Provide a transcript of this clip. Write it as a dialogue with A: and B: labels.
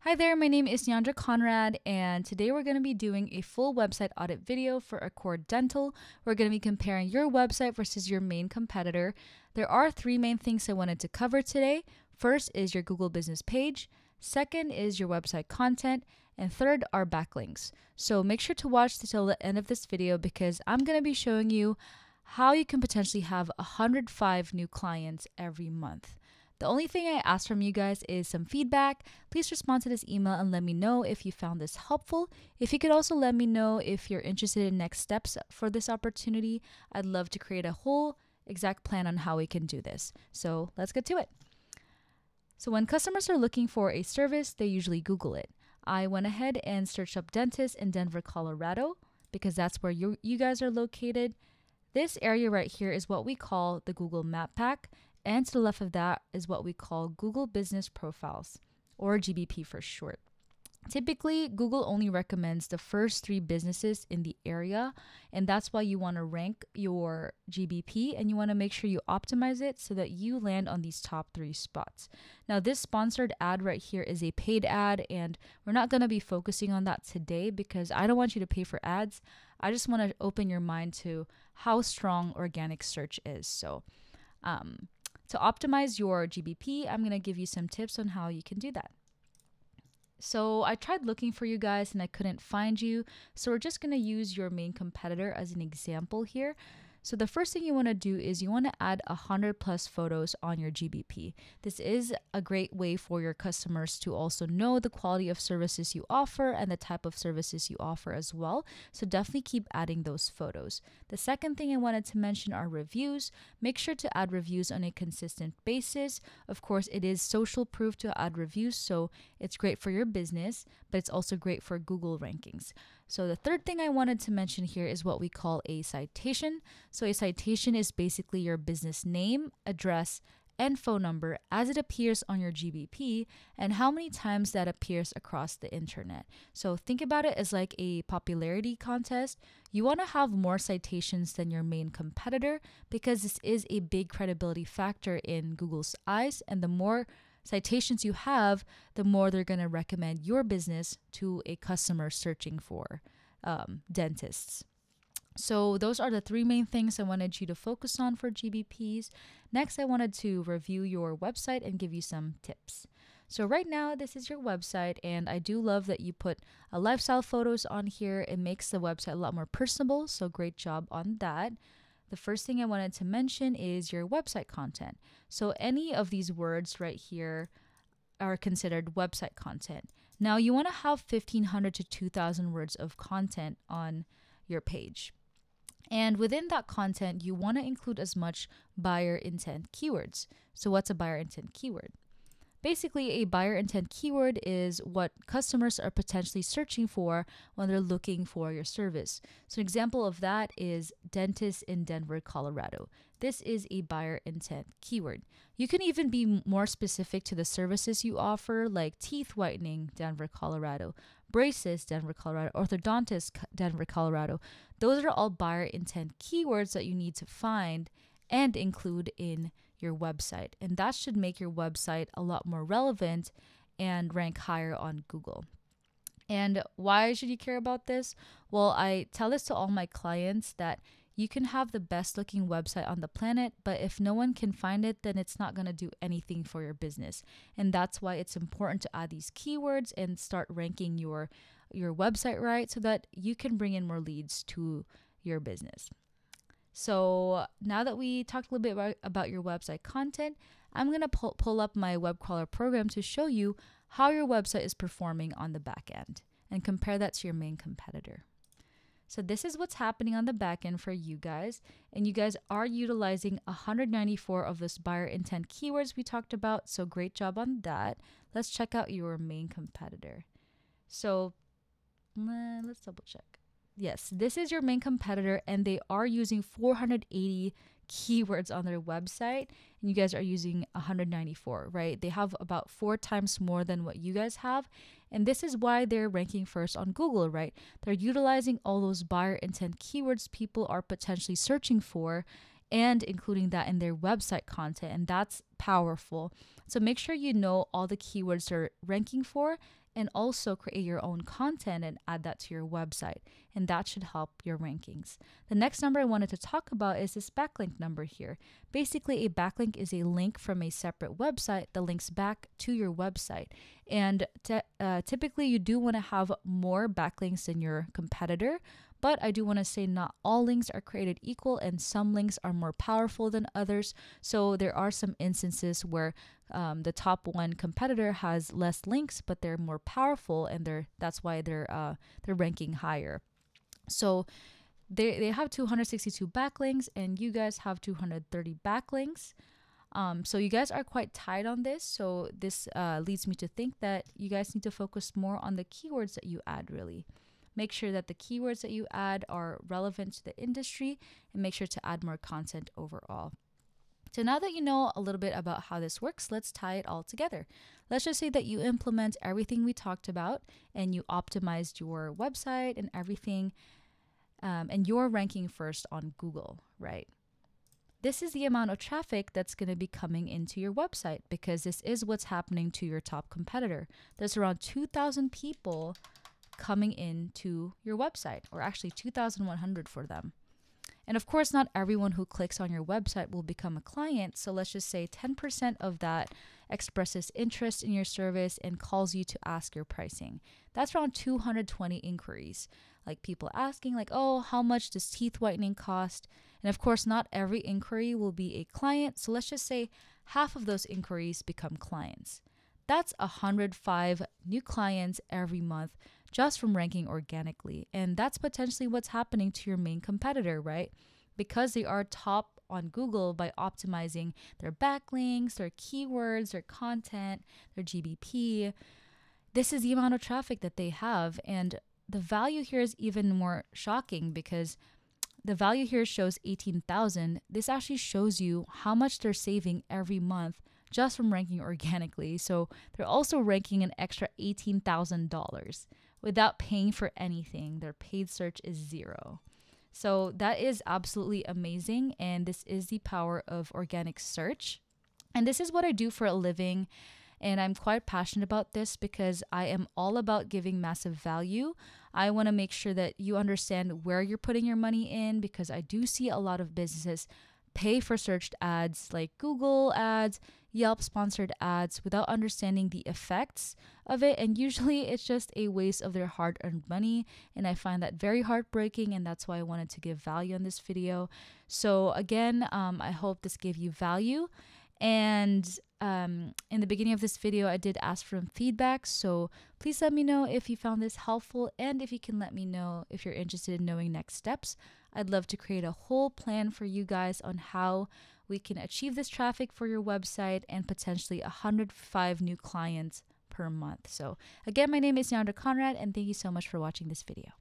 A: Hi there, my name is Nyandra Conrad, and today we're going to be doing a full website audit video for Accord Dental. We're going to be comparing your website versus your main competitor. There are three main things I wanted to cover today. First is your Google business page, second is your website content, and third are backlinks. So make sure to watch till the end of this video because I'm going to be showing you how you can potentially have 105 new clients every month. The only thing I ask from you guys is some feedback. Please respond to this email and let me know if you found this helpful. If you could also let me know if you're interested in next steps for this opportunity, I'd love to create a whole exact plan on how we can do this. So let's get to it. So when customers are looking for a service, they usually Google it. I went ahead and searched up dentist in Denver, Colorado, because that's where you guys are located. This area right here is what we call the Google Map Pack. And to the left of that is what we call Google Business Profiles, or GBP for short. Typically, Google only recommends the first 3 businesses in the area, and that's why you want to rank your GBP and you want to make sure you optimize it so that you land on these top 3 spots. Now, this sponsored ad right here is a paid ad, and we're not going to be focusing on that today because I don't want you to pay for ads. I just want to open your mind to how strong organic search is. So, to optimize your GBP, I'm going to give you some tips on how you can do that. So I tried looking for you guys and I couldn't find you. So we're just going to use your main competitor as an example here. So the first thing you want to do is you want to add 100 plus photos on your GBP. This is a great way for your customers to also know the quality of services you offer and the type of services you offer as well. So definitely keep adding those photos. The second thing I wanted to mention are reviews. Make sure to add reviews on a consistent basis. Of course, it is social proof to add reviews, so it's great for your business, but it's also great for Google rankings. So the third thing I wanted to mention here is what we call a citation. So a citation is basically your business name, address, and phone number as it appears on your GBP and how many times that appears across the internet. So think about it as like a popularity contest. You want to have more citations than your main competitor because this is a big credibility factor in Google's eyes, and the more citations you have, the more they're going to recommend your business to a customer searching for dentists. So those are the 3 main things I wanted you to focus on for GBPs. Next, I wanted to review your website and give you some tips. So right now, this is your website, and I do love that you put lifestyle photos on here. It makes the website a lot more personable, so great job on that. The first thing I wanted to mention is your website content. So any of these words right here are considered website content. Now you want to have 1,500 to 2,000 words of content on your page. And within that content, you want to include as much buyer intent keywords. So what's a buyer intent keyword? Basically, a buyer intent keyword is what customers are potentially searching for when they're looking for your service. So an example of that is dentist in Denver, Colorado. This is a buyer intent keyword. You can even be more specific to the services you offer, like teeth whitening, Denver, Colorado, braces, Denver, Colorado, orthodontist, Denver, Colorado. Those are all buyer intent keywords that you need to find and include in your website. And that should make your website a lot more relevant and rank higher on Google. And why should you care about this? Well, I tell this to all my clients that you can have the best looking website on the planet, but if no one can find it, then it's not going to do anything for your business. And that's why it's important to add these keywords and start ranking your website right so that you can bring in more leads to your business. So now that we talked a little bit about your website content, I'm going to pull up my web crawler program to show you how your website is performing on the back end and compare that to your main competitor. So this is what's happening on the back end for you guys, and you guys are utilizing 194 of those buyer intent keywords we talked about, so great job on that. Let's check out your main competitor. So let's double check. Yes, this is your main competitor, and they are using 480 keywords on their website, and you guys are using 194, right? They have about 4 times more than what you guys have, and this is why they're ranking first on Google, right? They're utilizing all those buyer intent keywords people are potentially searching for and including that in their website content, and that's powerful. So make sure you know all the keywords they're ranking for and also create your own content and add that to your website. And that should help your rankings. The next number I wanted to talk about is this backlink number here. Basically, a backlink is a link from a separate website that links back to your website. And typically, you do want to have more backlinks than your competitor. But I do want to say not all links are created equal, and some links are more powerful than others. So there are some instances where the top one competitor has less links, but they're more powerful, and that's why they're ranking higher. So they have 262 backlinks, and you guys have 230 backlinks. So you guys are quite tight on this. So this leads me to think that you guys need to focus more on the keywords that you add, really. Make sure that the keywords that you add are relevant to the industry, and make sure to add more content overall. So now that you know a little bit about how this works, let's tie it all together. Let's just say that you implement everything we talked about and you optimized your website and everything, and you're ranking first on Google, right? This is the amount of traffic that's going to be coming into your website, because this is what's happening to your top competitor. There's around 2,000 people coming into your website, or actually 2,100 for them. And of course, not everyone who clicks on your website will become a client. So let's just say 10% of that expresses interest in your service and calls you to ask your pricing. That's around 220 inquiries. Like people asking like, oh, how much does teeth whitening cost? And of course, not every inquiry will be a client. So let's just say half of those inquiries become clients. That's 105 new clients every month just from ranking organically. And that's potentially what's happening to your main competitor, right? Because they are top on Google by optimizing their backlinks, their keywords, their content, their GBP. This is the amount of traffic that they have. And the value here is even more shocking, because the value here shows 18,000. This actually shows you how much they're saving every month just from ranking organically. So they're also ranking an extra $18,000 without paying for anything. Their paid search is zero. So that is absolutely amazing. And this is the power of organic search. And this is what I do for a living. And I'm quite passionate about this because I am all about giving massive value. I want to make sure that you understand where you're putting your money in, because I do see a lot of businesses pay for searched ads like Google ads, Yelp sponsored ads, without understanding the effects of it. And usually it's just a waste of their hard-earned money. And I find that very heartbreaking. And that's why I wanted to give value in this video. So again, I hope this gave you value. And in the beginning of this video, I did ask for feedback. So please let me know if you found this helpful, and if you can let me know if you're interested in knowing next steps. I'd love to create a whole plan for you guys on how we can achieve this traffic for your website and potentially 105 new clients per month. So again, my name is Neandra Conrad, and thank you so much for watching this video.